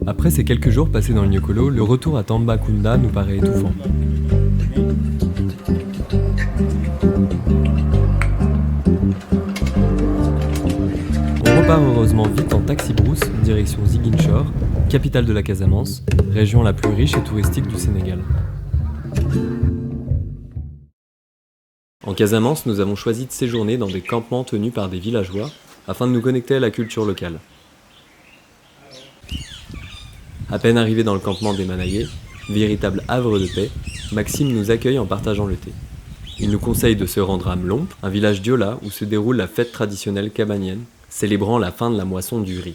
Après ces quelques jours passés dans le Niokolo, le retour à Tambacounda nous paraît étouffant. On repart heureusement vite en taxi-brousse, direction Ziguinchor, capitale de la Casamance, région la plus riche et touristique du Sénégal. En Casamance, nous avons choisi de séjourner dans des campements tenus par des villageois afin de nous connecter à la culture locale. À peine arrivé dans le campement des Manaillés, véritable havre de paix, Maxime nous accueille en partageant le thé. Il nous conseille de se rendre à Mlomp, un village diola où se déroule la fête traditionnelle cabanienne, célébrant la fin de la moisson du riz.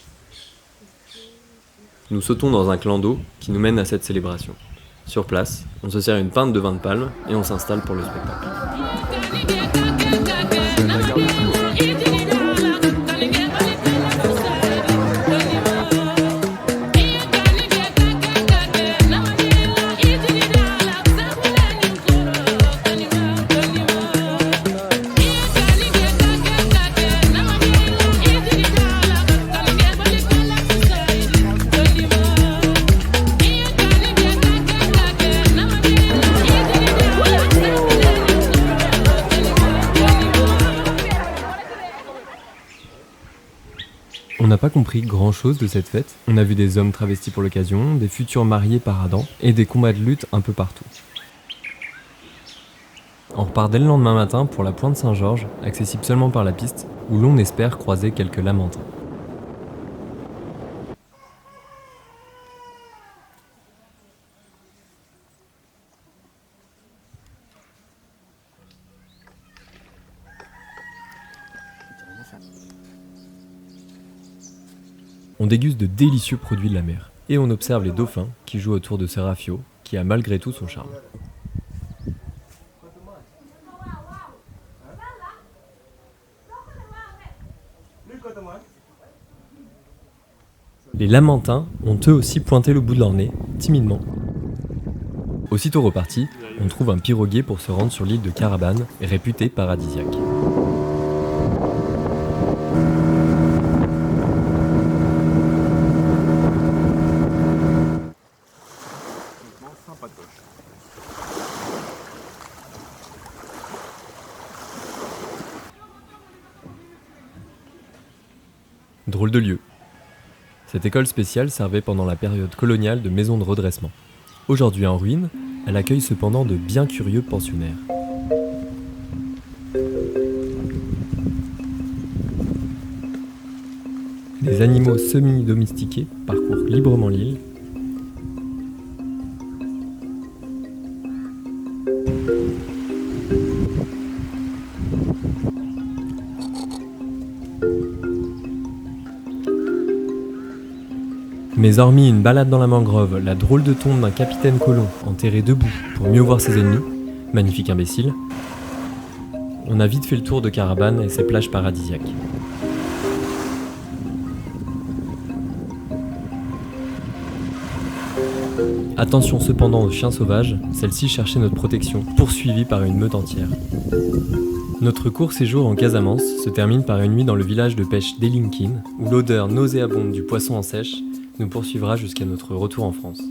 Nous sautons dans un clan d'eau qui nous mène à cette célébration. Sur place, on se sert une pinte de vin de palme et on s'installe pour le spectacle. On n'a pas compris grand chose de cette fête. On a vu des hommes travestis pour l'occasion, des futurs mariés paradant et des combats de lutte un peu partout. On repart dès le lendemain matin pour la pointe Saint-Georges, accessible seulement par la piste, où l'on espère croiser quelques lamantins. On déguste de délicieux produits de la mer, et on observe les dauphins qui jouent autour de ce rafio, qui a malgré tout son charme. Les lamantins ont eux aussi pointé le bout de leur nez, timidement. Aussitôt repartis, on trouve un piroguier pour se rendre sur l'île de Carabane, réputée paradisiaque. Drôle de lieu. Cette école spéciale servait pendant la période coloniale de maison de redressement. Aujourd'hui en ruine, elle accueille cependant de bien curieux pensionnaires. Les animaux semi-domestiqués parcourent librement l'île. Mais hormis une balade dans la mangrove, la drôle de tombe d'un capitaine colon enterré debout pour mieux voir ses ennemis, magnifique imbécile, on a vite fait le tour de Carabane et ses plages paradisiaques. Attention cependant aux chiens sauvages, celles-ci cherchaient notre protection, poursuivies par une meute entière. Notre court séjour en Casamance se termine par une nuit dans le village de pêche d'Elinkine, où l'odeur nauséabonde du poisson en sèche nous poursuivra jusqu'à notre retour en France.